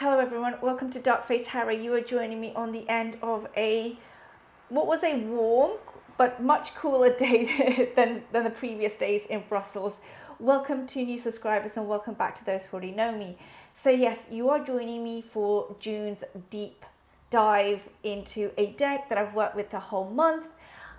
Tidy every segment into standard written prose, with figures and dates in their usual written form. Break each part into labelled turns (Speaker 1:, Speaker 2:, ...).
Speaker 1: Hello everyone, welcome to Dark Fae Tarot. You are joining me on the end of what was a warm but much cooler day than the previous days in Brussels. Welcome to new subscribers and welcome back to those who already know me. So yes, you are joining me for June's deep dive into a deck that I've worked with the whole month.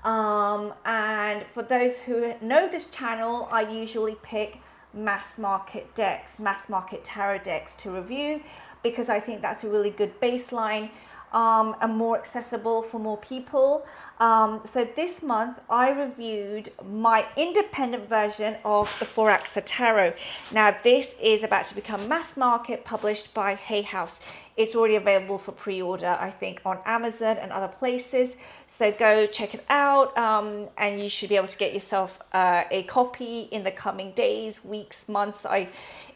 Speaker 1: And for those who know this channel, I usually pick mass market decks, mass market tarot decks to review, because I think that's a really good baseline and more accessible for more people. So this month I reviewed my independent version of the Forhaxa Tarot. Now this is about to become mass market, published by Hay House. It's already available for pre-order, I think, on Amazon and other places. So go check it out, and you should be able to get yourself a copy in the coming days, weeks, months.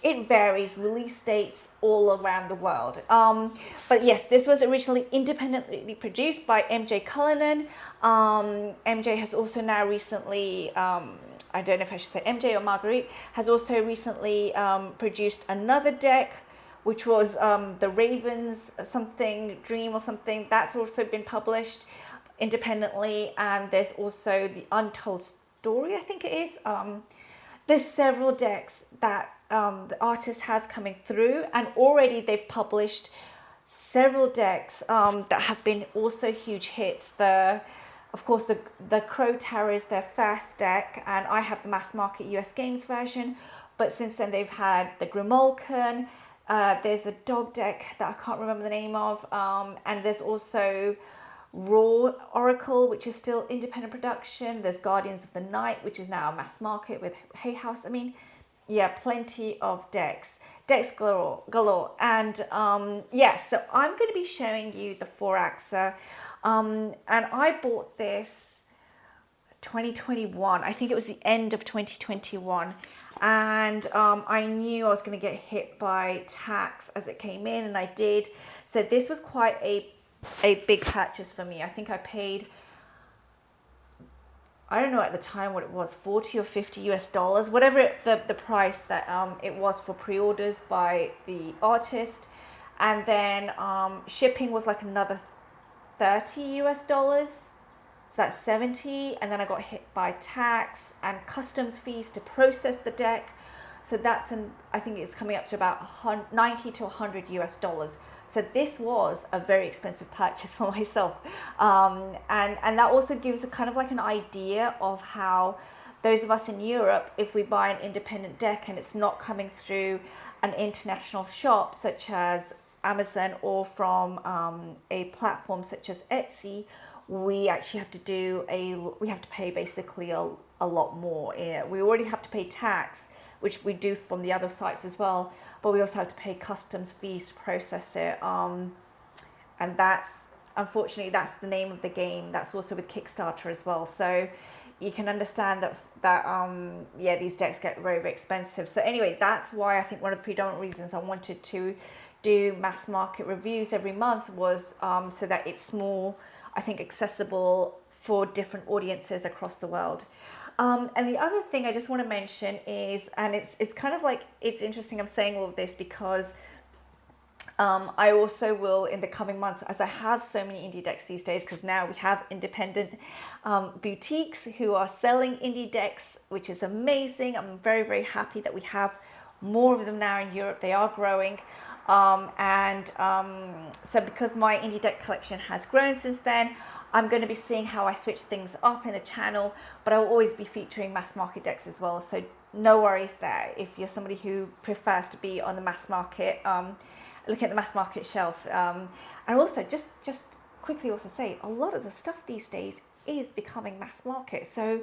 Speaker 1: It varies, release dates all around the world. But yes, this was originally independently produced by mjcullinane. MJ has also now recently, I don't know if I should say MJ or Marguerite, has also recently produced another deck, which was the Ravens something dream or something. That's also been published independently. And there's also the Untold Story, I think it is. There's several decks that the artist has coming through, and already they've published several decks that have been also huge hits. Of course, the Crow Tarot is their first deck, and I have the mass market US Games version. But since then, they've had the Grimalkin. There's a dog deck that I can't remember the name of, and there's also Raw Oracle, which is still independent production. There's Guardians of the Night, which is now a mass market with Hay House. I mean, yeah, plenty of decks galore. And yeah, so I'm going to be showing you the Forhaxa, and I bought this 2021. I think it was the end of 2021. And I knew I was going to get hit by tax as it came in, and I did. So this was quite a big purchase for me. I think I paid, I don't know at the time what it was, 40 or 50 US dollars, whatever the price that it was for pre-orders by the artist. And then shipping was like another 30 US dollars. So that's 70, and then I got hit by tax and customs fees to process the deck. So that's I think it's coming up to about 90 to 100 US dollars. So this was a very expensive purchase for myself. And that also gives a kind of like an idea of how those of us in Europe, if we buy an independent deck and it's not coming through an international shop such as Amazon or from a platform such as Etsy, we actually have to pay basically a lot more. We already have to pay tax, which we do from the other sites as well, but we also have to pay customs fees to process it. And unfortunately, that's the name of the game. That's also with Kickstarter as well. So you can understand that these decks get very, very expensive. So anyway, that's why I think one of the predominant reasons I wanted to do mass market reviews every month was so that it's more, I think, accessible for different audiences across the world. And the other thing I just want to mention is, and it's kind of like, it's interesting I'm saying all of this because I also will in the coming months, as I have so many indie decks these days, because now we have independent boutiques who are selling indie decks, which is amazing. I'm very, very happy that we have more of them now in Europe. They are growing. So because my indie deck collection has grown since then, I'm going to be seeing how I switch things up in the channel, but I'll always be featuring mass market decks as well. So no worries there if you're somebody who prefers to be on the mass market, looking at the mass market shelf. And also just quickly also say, a lot of the stuff these days is becoming mass market. So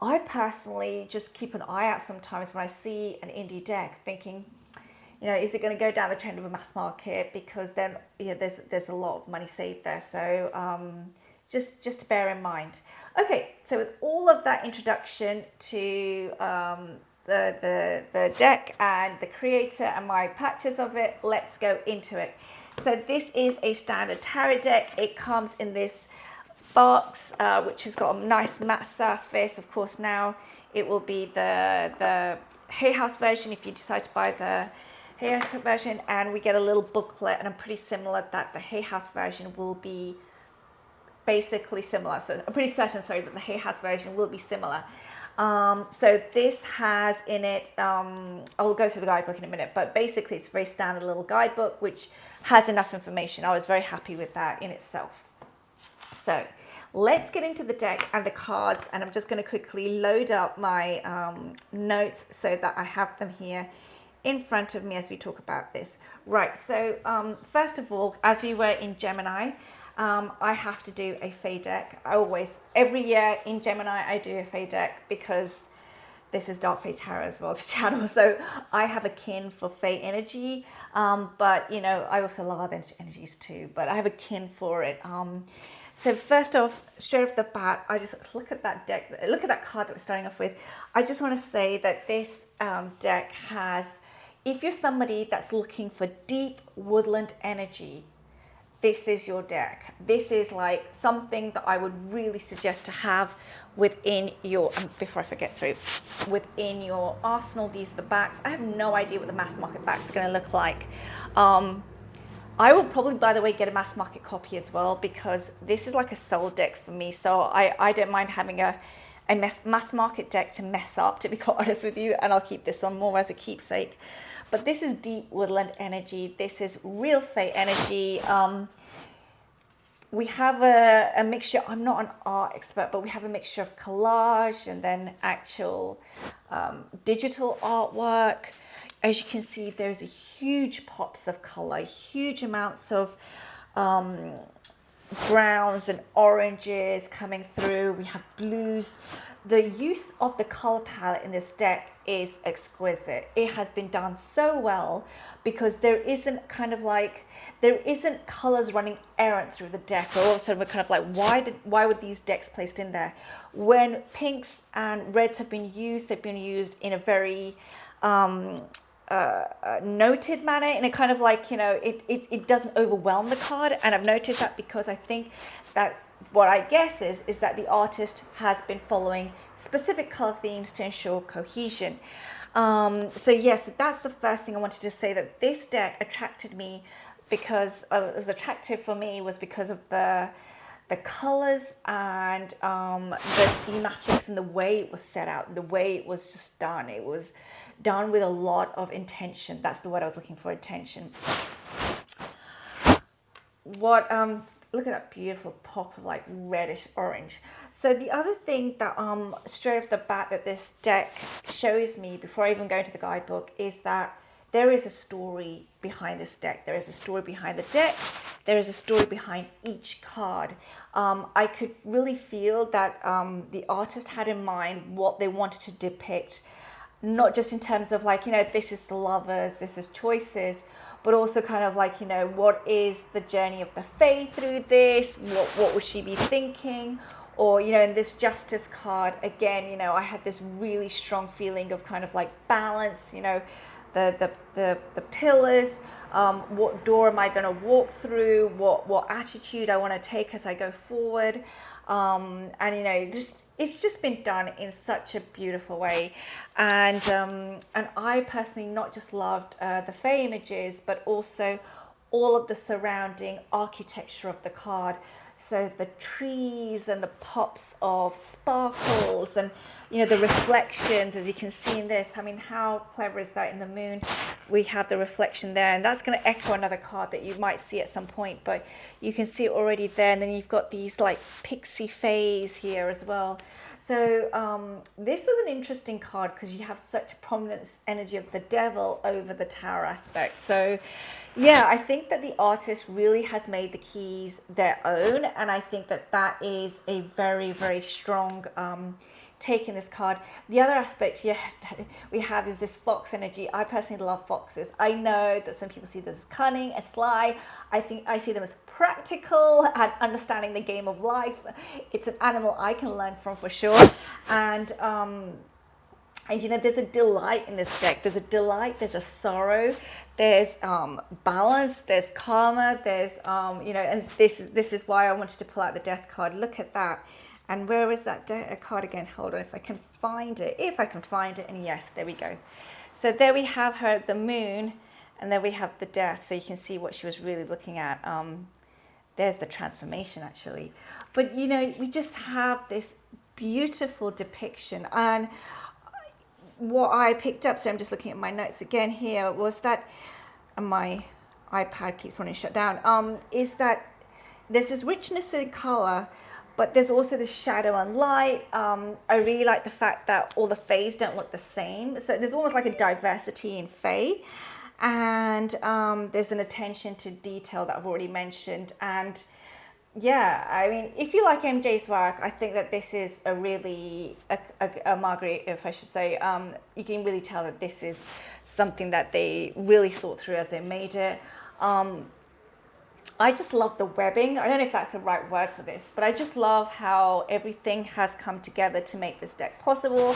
Speaker 1: I personally just keep an eye out sometimes when I see an indie deck thinking, is it going to go down the trend of a mass market? Because then, there's a lot of money saved there. So just to bear in mind. Okay, so with all of that introduction to the deck and the creator and my patches of it, let's go into it. So this is a standard tarot deck. It comes in this box, which has got a nice matte surface. Of course, now it will be the Hay House version if you decide to buy Hay House version, and we get a little booklet, and I'm pretty similar that the Hay House version will be basically similar. So I'm pretty certain, sorry, that the Hay House version will be similar. So this has in it, I'll go through the guidebook in a minute, but basically it's a very standard little guidebook which has enough information. I was very happy with that in itself. So let's get into the deck and the cards, and I'm just going to quickly load up my notes so that I have them here in front of me as we talk about this. Right, so first of all, as we were in Gemini, I have to do a Fae deck. Every year in Gemini, I do a Fae deck because this is Dark Fae Tarot as well, the channel. So I have a kin for Fae energy, but you know, I also love other energies too, but I have a kin for it. So first off, straight off the bat, I just look at that deck, look at that card that we're starting off with. I just want to say that this deck has, if you're somebody that's looking for deep woodland energy, this is your deck. This is like something that I would really suggest to have within your, before I forget, sorry, within your arsenal. These are the backs. I have no idea what the mass market backs are going to look like. I will probably, by the way, get a mass market copy as well, because this is like a soul deck for me. So I don't mind having a mass market deck to mess up, to be quite honest with you, and I'll keep this on more as a keepsake. But this is deep woodland energy. This is real Fae energy. We have a mixture. I'm not an art expert, but we have a mixture of collage and then actual digital artwork. As you can see, there's a huge pops of color, huge amounts of browns and oranges coming through. We have blues. The use of the color palette in this deck is exquisite. It has been done so well because there isn't colors running errant through the deck. Or all of a sudden we're kind of like, why were these decks placed in there? When pinks and reds have been used, they've been used in a very noted manner, in a kind of like, you know, it doesn't overwhelm the card. And I've noted that because I think that what I guess is that the artist has been following specific color themes to ensure cohesion. So yes, that's the first thing I wanted to say, that this deck attracted me because it was attractive for me was because of the colors and the thematics and the way it was set out, the way it was just done. It was done with a lot of intention. That's the word I was looking for, intention. Look at that beautiful pop of like reddish orange. So the other thing that straight off the bat that this deck shows me before I even go into the guidebook is that there is a story behind this deck. There is a story behind the deck. There is a story behind each card. I could really feel that the artist had in mind what they wanted to depict, not just in terms of like, you know, this is the lovers, this is choices, but also kind of like, you know, what is the journey of the Fae through this? What would she be thinking? Or, you know, in this Justice card, again, you know, I had this really strong feeling of kind of like balance, you know, the pillars, what door am I going to walk through, what attitude I want to take as I go forward. And you know, it's just been done in such a beautiful way, and I personally not just loved the Fae images, but also all of the surrounding architecture of the card. So the trees and the pops of sparkles and, you know, the reflections, as you can see in this. I mean, how clever is that? In the moon, we have the reflection there, and that's going to echo another card that you might see at some point, but you can see it already there. And then you've got these like pixie fays here as well. So this was an interesting card because you have such prominent energy of the devil over the tower aspect. So yeah, I think that the artist really has made the keys their own, and I think that that is a very, very strong take in this card. The other aspect here that we have is this fox energy. I personally love foxes. I know that some people see this as cunning and sly. I think I see them as practical and understanding the game of life. It's an animal I can learn from for sure. And you know, there's a delight in this deck. There's a delight, there's a sorrow, there's balance, there's karma, there's, you know, and this is why I wanted to pull out the death card. Look at that. And where is that card again? Hold on, if I can find it. And yes, there we go. So there we have her, the moon, And then we have the death, so you can see what she was really looking at. There's the transformation, actually. But, you know, we just have this beautiful depiction. And what I picked up, so I'm just looking at my notes again here, was that, and my iPad keeps wanting to shut down, is that there's this richness in color, but there's also this shadow and light. I really like the fact that all the fays don't look the same. So there's almost like a diversity in fae. And there's an attention to detail that I've already mentioned. And yeah, I mean, if you like MJ's work, I think that this is a really, a Marguerite, if I should say, you can really tell that this is something that they really thought through as they made it. I just love the webbing. I don't know if that's the right word for this, but I just love how everything has come together to make this deck possible,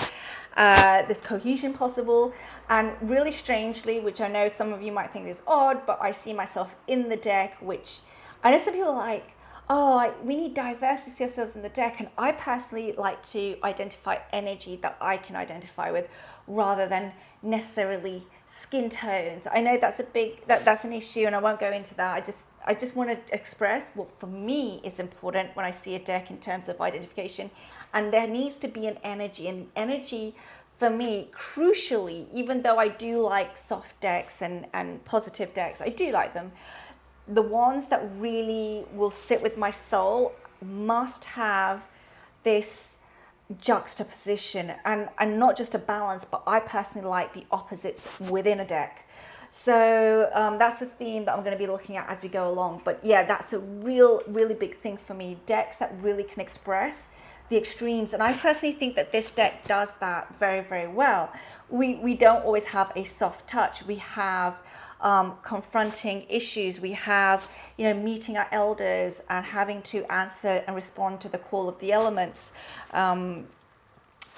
Speaker 1: this cohesion possible. And really strangely, which I know some of you might think is odd, but I see myself in the deck, which I know some people are like, oh, we need diversity to see ourselves in the deck. And I personally like to identify energy that I can identify with rather than necessarily skin tones. I know that's that's an issue, and I won't go into that. I just want to express what for me is important when I see a deck in terms of identification. And there needs to be an energy, and energy for me, crucially, even though I do like soft decks and positive decks, I do like them, the ones that really will sit with my soul must have this juxtaposition and not just a balance, but I personally like the opposites within a deck. So that's a theme that I'm going to be looking at as we go along. But yeah, that's a really big thing for me. Decks that really can express the extremes. And I personally think that this deck does that very, very well. We don't always have a soft touch. We have confronting issues. We have, you know, meeting our elders and having to answer and respond to the call of the elements.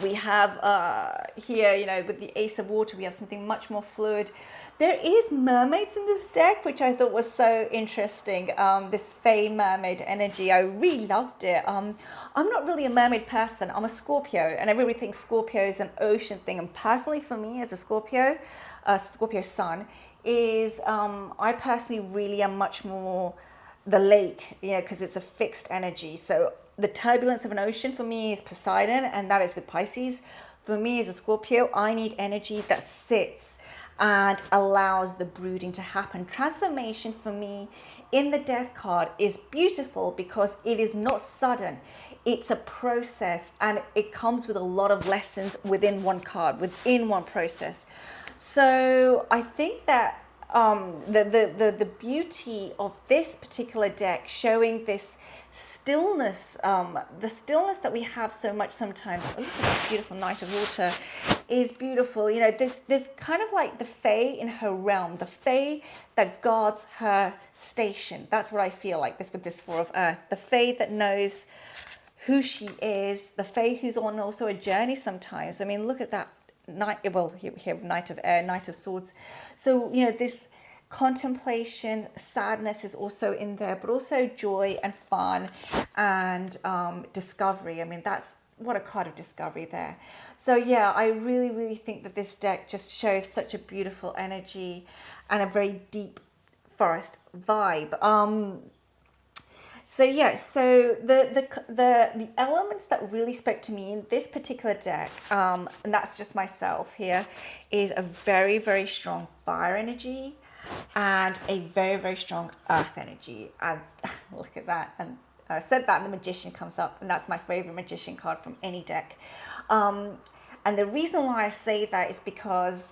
Speaker 1: We have here, you know, with the Ace of Water, we have something much more fluid. There is mermaids in this deck, which I thought was so interesting. This Fae mermaid energy, I really loved it. I'm not really a mermaid person. I'm a Scorpio, and everybody thinks Scorpio is an ocean thing. And personally, for me, as a Scorpio sun, is I personally really am much more the lake, you know, because it's a fixed energy. So the turbulence of an ocean for me is Poseidon, and that is with Pisces. For me as a Scorpio, I need energy that sits and allows the brooding to happen. Transformation for me in the Death card is beautiful because it is not sudden. It's a process, and it comes with a lot of lessons within one card, within one process. So I think that the beauty of this particular deck showing this stillness, the stillness that we have so much sometimes. Oh, that beautiful Knight of Water is beautiful. You know, this kind of like the Fae in her realm, the Fae that guards her station. That's what I feel like this with this Four of Earth. The Fae that knows who she is, the Fae who's on also a journey sometimes. I mean, look at that Knight, well, here Knight of Air, Knight of Swords. So, you know, this contemplation, sadness is also in there, but also joy and fun and discovery. I mean, that's what a card of discovery there. So yeah, I really think that this deck just shows such a beautiful energy and a very deep forest vibe. So yeah, so the elements that really spoke to me in this particular deck, and that's just myself here, is a very strong fire energy and a very strong earth energy. And look at that. And I said that, and the Magician comes up, and that's my favorite Magician card from any deck. And the reason why I say that is because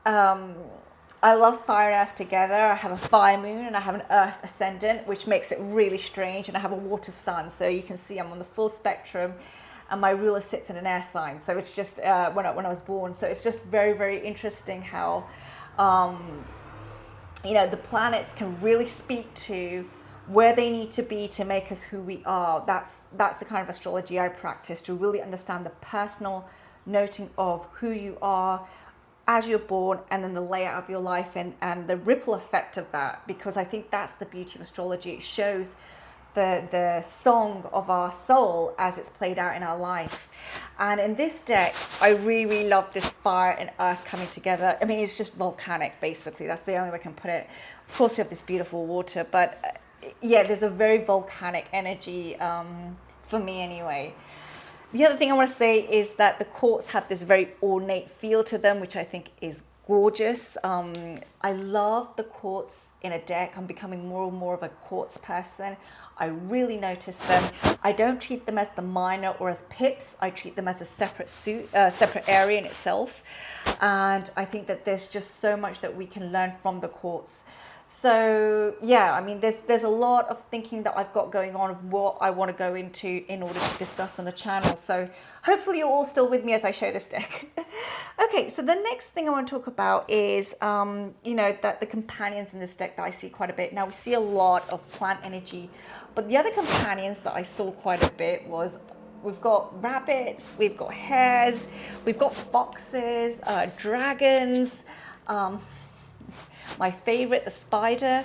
Speaker 1: I love fire and earth together. I have a fire moon and I have an earth ascendant, which makes it really strange. And I have a water sun, so you can see I'm on the full spectrum, and my ruler sits in an air sign. So it's just when I was born. So it's just very interesting how you know, the planets can really speak to where they need to be to make us who we are. That's the kind of astrology I practice, to really understand the personal noting of who you are as you're born, and then the layout of your life and the ripple effect of that, because I think that's the beauty of astrology. It shows the song of our soul as it's played out in our life. And in this deck, I really, really love this fire and earth coming together. I mean, it's just volcanic, basically. That's the only way I can put it. Of course, we have this beautiful water, but yeah, there's a very volcanic energy for me anyway. The other thing I want to say is that the quartz have this very ornate feel to them, which I think is gorgeous. I love the quartz in a deck. I'm becoming more and more of a quartz person. I really notice them. I don't treat them as the minor or as pips. I treat them as a separate separate area in itself. And I think that there's just so much that we can learn from the quartz. So yeah, I mean, there's a lot of thinking that I've got going on of what I want to go into in order to discuss on the channel. So hopefully you're all still with me as I show this deck. Okay, so the next thing I want to talk about is, you know, that the companions in this deck that I see quite a bit. Now we see a lot of plant energy, but the other companions that I saw quite a bit was we've got rabbits, we've got hares, we've got foxes, dragons, my favorite, the spider.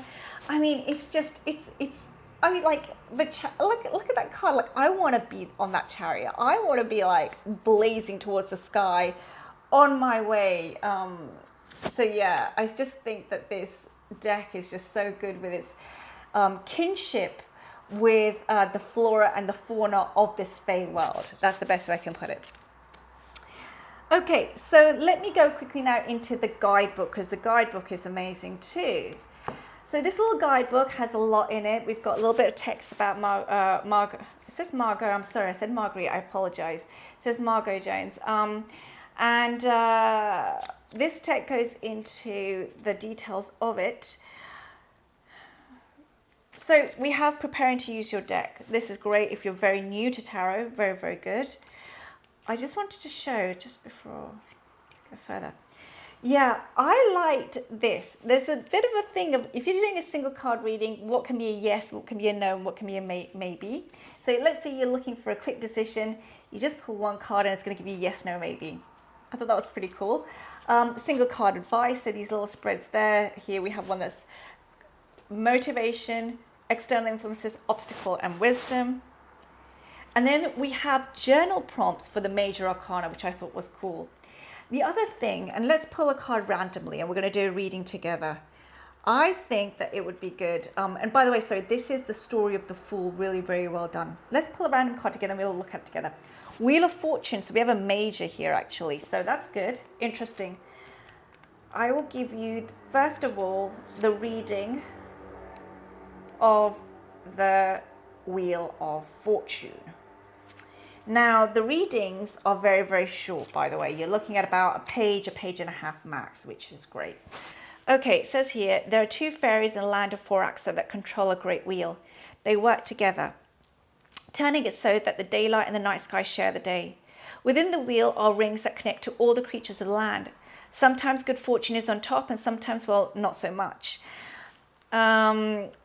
Speaker 1: I mean, it's just, it's, I mean, like, look at that card. Like, I want to be on that chariot. I want to be, like, blazing towards the sky on my way. So, yeah, I just think that this deck is just so good with its kinship with the flora and the fauna of this Fey world. That's the best way I can put it. Okay, so let me go quickly now into the guidebook, because the guidebook is amazing too. So this little guidebook has a lot in it. We've got a little bit of text about Margot. It says Margot. I'm sorry, I said Marguerite. I apologize. It says Margot Jones. This text goes into the details of it. So we have preparing to use your deck. This is great if you're very new to tarot. Very, very good. I just wanted to show, just before I go further. Yeah, I liked this. There's a bit of a thing of, if you're doing a single card reading, what can be a yes, what can be a no, and what can be a maybe. So let's say you're looking for a quick decision. You just pull one card and it's going to give you yes, no, maybe. I thought that was pretty cool. Single card advice, so these little spreads there. Here we have one that's motivation, external influences, obstacle, and wisdom. And then we have journal prompts for the major arcana, which I thought was cool. The other thing, and let's pull a card randomly, and we're going to do a reading together. I think that it would be good. And by the way, sorry, this is the story of the Fool. Really, very well done. Let's pull a random card together and we'll look at it together. Wheel of Fortune. So we have a major here, actually. So that's good. Interesting. I will give you, first of all, the reading of the Wheel of Fortune. Now, the readings are very, very short, by the way. You're looking at about a page and a half max, which is great. Okay, it says here, there are two fairies in the land of Forhaxa that control a great wheel. They work together, turning it so that the daylight and the night sky share the day. Within the wheel are rings that connect to all the creatures of the land. Sometimes good fortune is on top and sometimes, well, not so much.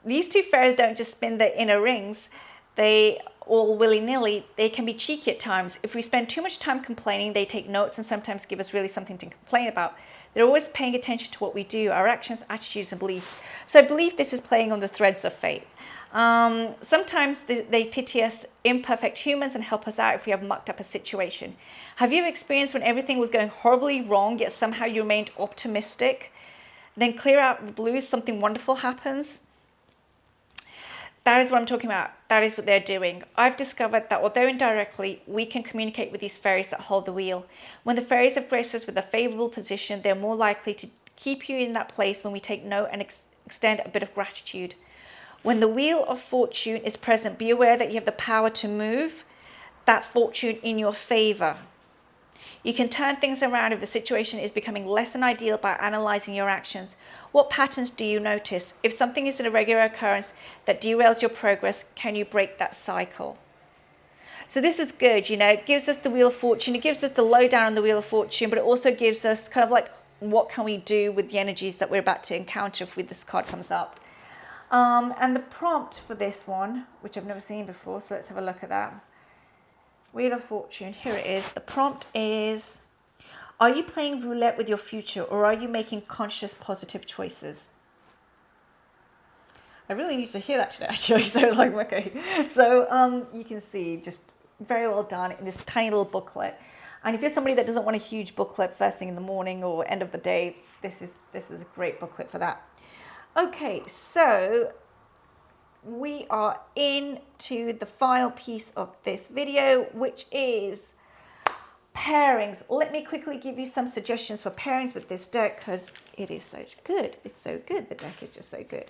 Speaker 1: These two fairies don't just spin their inner rings. They all willy-nilly. They can be cheeky at times. If we spend too much time complaining, they take notes and sometimes give us really something to complain about. They're always paying attention to what we do, our actions, attitudes, and beliefs. So I believe this is playing on the threads of fate. Sometimes they pity us imperfect humans and help us out if we have mucked up a situation. Have you experienced when everything was going horribly wrong, yet somehow you remained optimistic? Then clear out the blues, something wonderful happens? That is what I'm talking about. That is what they're doing. I've discovered that although indirectly, we can communicate with these fairies that hold the wheel. When the fairies have graced us with a favorable position, they're more likely to keep you in that place when we take note and extend a bit of gratitude. When the Wheel of Fortune is present, be aware that you have the power to move that fortune in your favor. You can turn things around if the situation is becoming less than ideal by analyzing your actions. What patterns do you notice? If something is an irregular occurrence that derails your progress, can you break that cycle? So this is good, you know, it gives us the Wheel of Fortune, it gives us the lowdown on the Wheel of Fortune, but it also gives us kind of like, what can we do with the energies that we're about to encounter if this card comes up? And the prompt for this one, which I've never seen before, so let's have a look at that. Wheel of Fortune, here it is. The prompt is, are you playing roulette with your future or are you making conscious positive choices? I really need to hear that today, actually. So I was like, okay. So you can see just very well done in this tiny little booklet. And if you're somebody that doesn't want a huge booklet first thing in the morning or end of the day, this is a great booklet for that. Okay, so we are into the final piece of this video, which is pairings. Let me quickly give you some suggestions for pairings with this deck because it is so good. It's so good. The deck is just so good.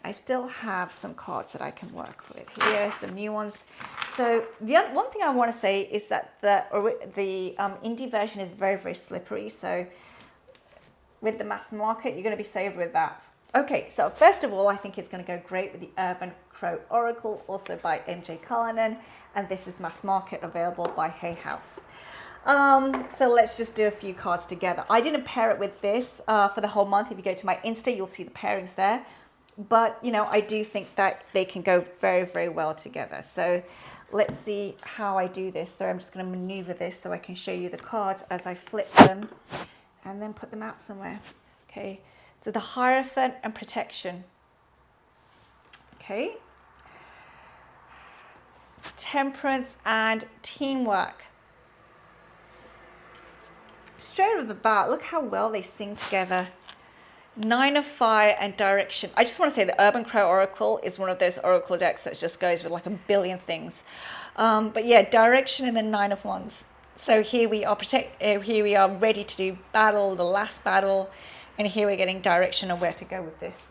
Speaker 1: I still have some cards that I can work with here, some new ones. So the other, one thing I want to say is that the indie version is very, very slippery. So with the mass market, you're going to be saved with that. Okay, so first of all, I think it's going to go great with the Urban Crow Oracle, also by mjcullinane, and this is mass market, available by Hay House. So let's just do a few cards together. I didn't pair it with this for the whole month. If you go to my Insta, you'll see the pairings there. But, you know, I do think that they can go very, very well together. So let's see how I do this. So I'm just going to maneuver this so I can show you the cards as I flip them and then put them out somewhere. Okay, so the Hierophant and Protection. Okay. Temperance and Teamwork. Straight off the bat, look how well they sing together. Nine of Fire and Direction. I just want to say the Urban Crow Oracle is one of those oracle decks that just goes with like a billion things. But yeah, Direction and then Nine of Wands. So here we are here we are ready to do battle, the last battle, and here we're getting direction of where to go with this.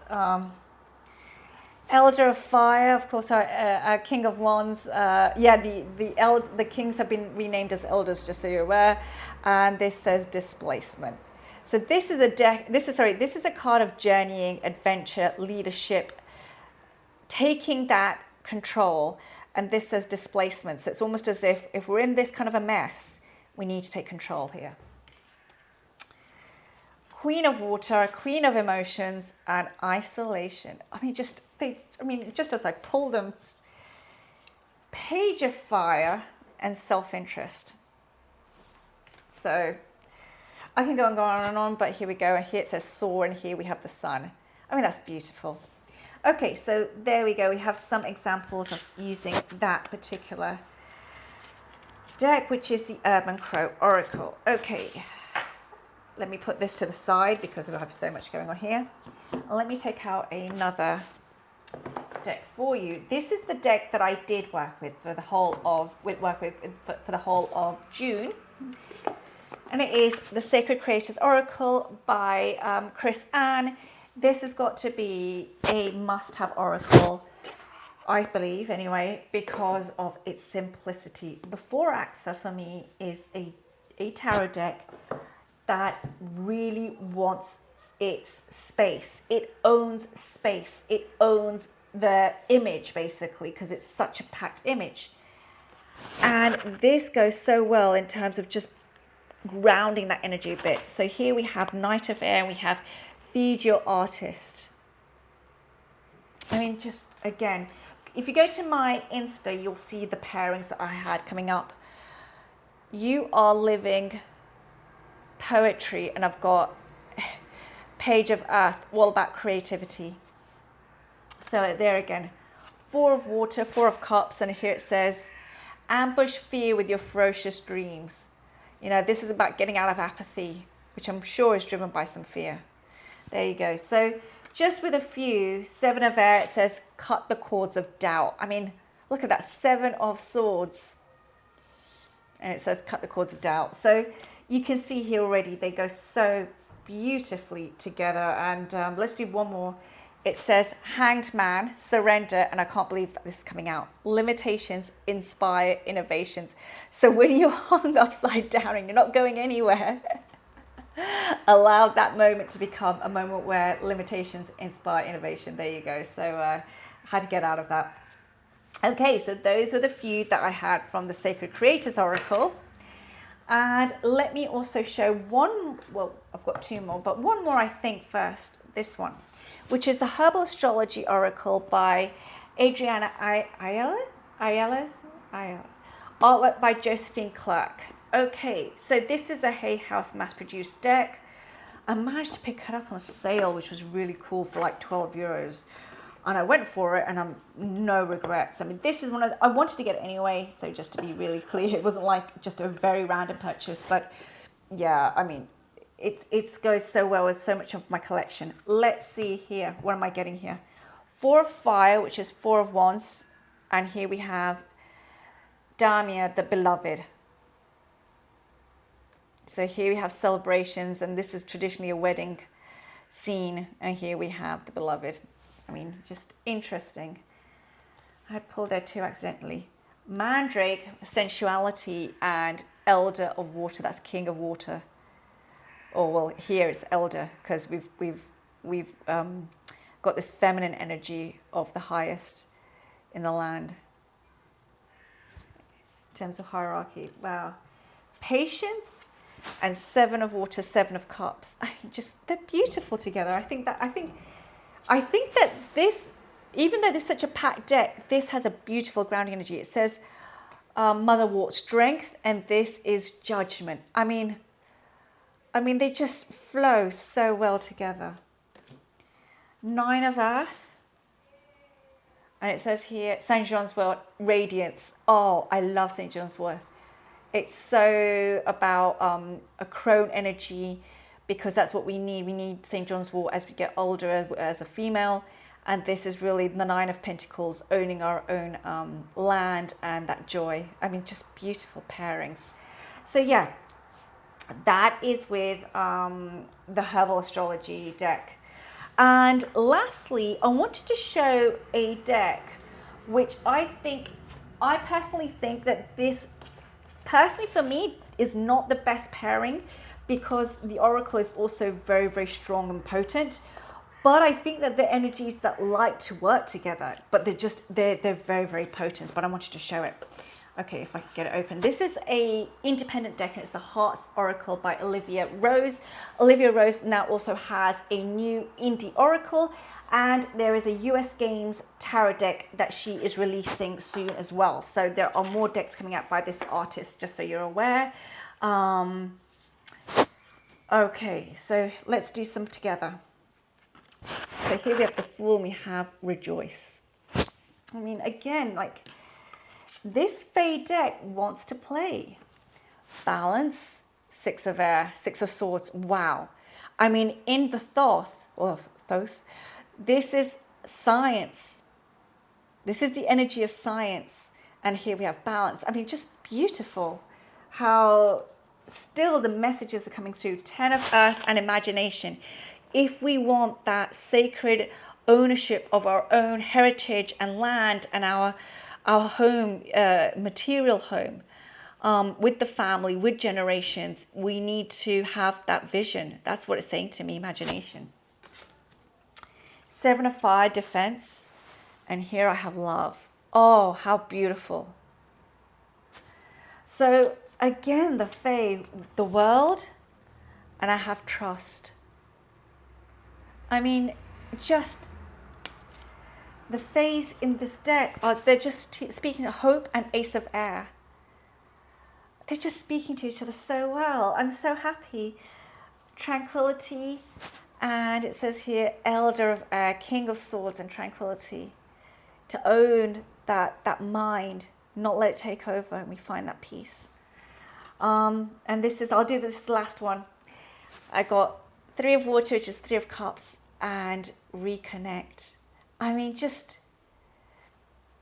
Speaker 1: Elder of Fire, of course, our King of Wands. Yeah, the kings have been renamed as elders, just so you're aware. And this says Displacement. So this is a deck. This is a card of journeying, adventure, leadership, taking that control. And this says Displacement. So it's almost as if we're in this kind of a mess, we need to take control here. Queen of Water, Queen of Emotions, and Isolation. I mean, just as I pull them, Page of Fire and Self-Interest. So I can go on and on, but here we go. And here it says Soar, and here we have the Sun. I mean, that's beautiful. Okay, so there we go. We have some examples of using that particular deck, which is the Urban Crow Oracle. Okay, let me put this to the side because we have so much going on here. Let me take out another deck for you. This is the deck that I did work with for the whole of for the whole of June. And it is the Sacred Creators Oracle by Chris Ann. This has got to be a must-have oracle, I believe, anyway, because of its simplicity. The Forhaxa, for me, is a tarot deck that really wants its space. It owns space. It owns the image, basically, because it's such a packed image. And this goes so well in terms of just grounding that energy a bit. So here we have Knight of Air, and we have Feed Your Artist. I mean, just again, if you go to my Insta, you'll see the pairings that I had coming up. You are living poetry, and I've got Page of Earth, all about creativity. So there again, Four of Water, Four of Cups, and here it says, ambush fear with your ferocious dreams. You know, this is about getting out of apathy, which I'm sure is driven by some fear. There you go. So just with a few, Seven of Air, it says, cut the cords of doubt. I mean, look at that, Seven of Swords. And it says, cut the cords of doubt. So you can see here already, they go so beautifully together. And let's do one more. It says, Hanged Man, surrender, and I can't believe that this is coming out. Limitations inspire innovations. So when you're hung upside down and you're not going anywhere, allow that moment to become a moment where limitations inspire innovation. There you go. So how to get out of that. Okay, so those were the few that I had from the Sacred Creators Oracle. And let me also show one, well, I've got two more, but one more I think first, this one, which is the Herbal Astrology Oracle by Adriana Ayala, artwork by Josephine Clark. Okay, so this is a Hay House mass-produced deck. I managed to pick it up on sale, which was really cool, for like 12 euros. and I went for it, and I'm no regrets. I mean, this is one of I wanted to get it anyway, so just to be really clear, it wasn't like just a very random purchase, but yeah, I mean, it goes so well with so much of my collection. Let's see here, what am I getting here? 4 of Fire, which is 4 of Wands, and here we have Damia, the Beloved. So here we have celebrations, and this is traditionally a wedding scene, and here we have the Beloved. I mean, just interesting. I pulled there too accidentally. Mandrake, sensuality, and Elder of Water. That's King of Water. Or well, here it's Elder, because we've got this feminine energy of the highest in the land in terms of hierarchy. Wow. Patience and 7 of Water, 7 of Cups. I mean, just they're beautiful together. I think that this, even though this is such a packed deck, this has a beautiful grounding energy. It says Motherwort, strength, and this is Judgment. I mean, they just flow so well together. 9 of Earth, and it says here St. John's Wort, Radiance. Oh, I love St. John's Wort. It's so about a crone energy, because that's what we need. We need St. John's Wort as we get older as a female. And this is really the 9 of Pentacles, owning our own land and that joy. I mean, just beautiful pairings. So yeah, that is with the Herbal Astrology deck. And lastly, I wanted to show a deck which I personally think that this, personally for me, is not the best pairing, because the Oracle is also very, very strong and potent. But I think that the energies that like to work together, but they're very, very potent. But I wanted to show it. Okay, if I can get it open. This is a independent deck, and it's the Hearts Oracle by Olivia Rose. Olivia Rose now also has a new indie oracle, and there is a US Games tarot deck that she is releasing soon as well. So there are more decks coming out by this artist, just so you're aware. Okay, so let's do some together. So here we have the Fool, and we have Rejoice. I mean, again, like, this Fae deck wants to play. Balance, 6 of Air, 6 of Swords. Wow. I mean, in the Thoth, this is science. This is the energy of science. And here we have balance. I mean, just beautiful how still the messages are coming through. 10 of Earth and imagination. If we want that sacred ownership of our own heritage and land and our home, material home, with the family, with generations, we need to have that vision. That's what it's saying to me, imagination. 7 of Fire, defense, and here I have love. Oh, how beautiful. So again, the Fae, the world, and I have trust. I mean, just the Faes in this deck they're just speaking of hope, and Ace of Air. They're just speaking to each other so well. I'm so happy. Tranquility, and it says here Elder of Air, King of Swords, and Tranquility. To own that mind, not let it take over, and we find that peace. And this is, I'll do this last one. I got 3 of Water, which is 3 of Cups, and Reconnect. I mean, just,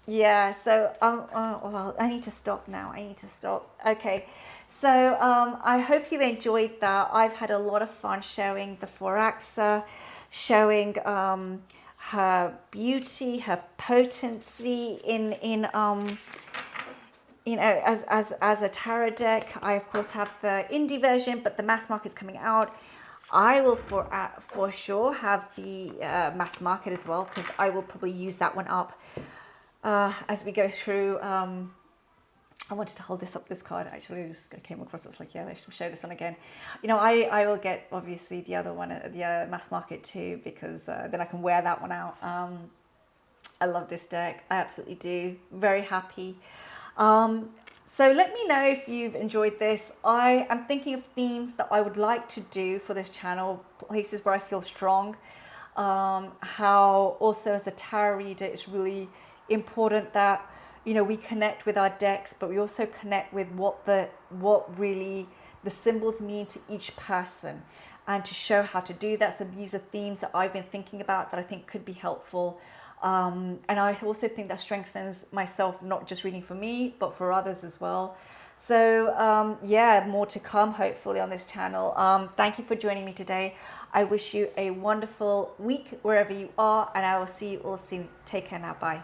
Speaker 1: yeah, so, well, I need to stop now. I need to stop. Okay, so I hope you enjoyed that. I've had a lot of fun showing the Forhaxa, showing her beauty, her potency in you know, as a tarot deck. I, of course, have the indie version, but the mass market is coming out. I will for sure have the mass market as well, because I will probably use that one up as we go through. I wanted to hold this card actually. I just came across it, was like, yeah, let's show this one again. You know, I will get obviously the other one at the mass market too, because then I can wear that one out. I love this deck. I absolutely do. Very happy. So let me know if you've enjoyed this. I am thinking of themes that I would like to do for this channel, places where I feel strong. how also as a tarot reader, it's really important that, you know, we connect with our decks, but we also connect with what really the symbols mean to each person, and to show how to do that. So these are themes that I've been thinking about that I think could be helpful. And I also think that strengthens myself, not just reading for me, but for others as well. So yeah, more to come hopefully on this channel. Thank you for joining me today. I wish you a wonderful week wherever you are, and I will see you all soon. Take care now. Bye.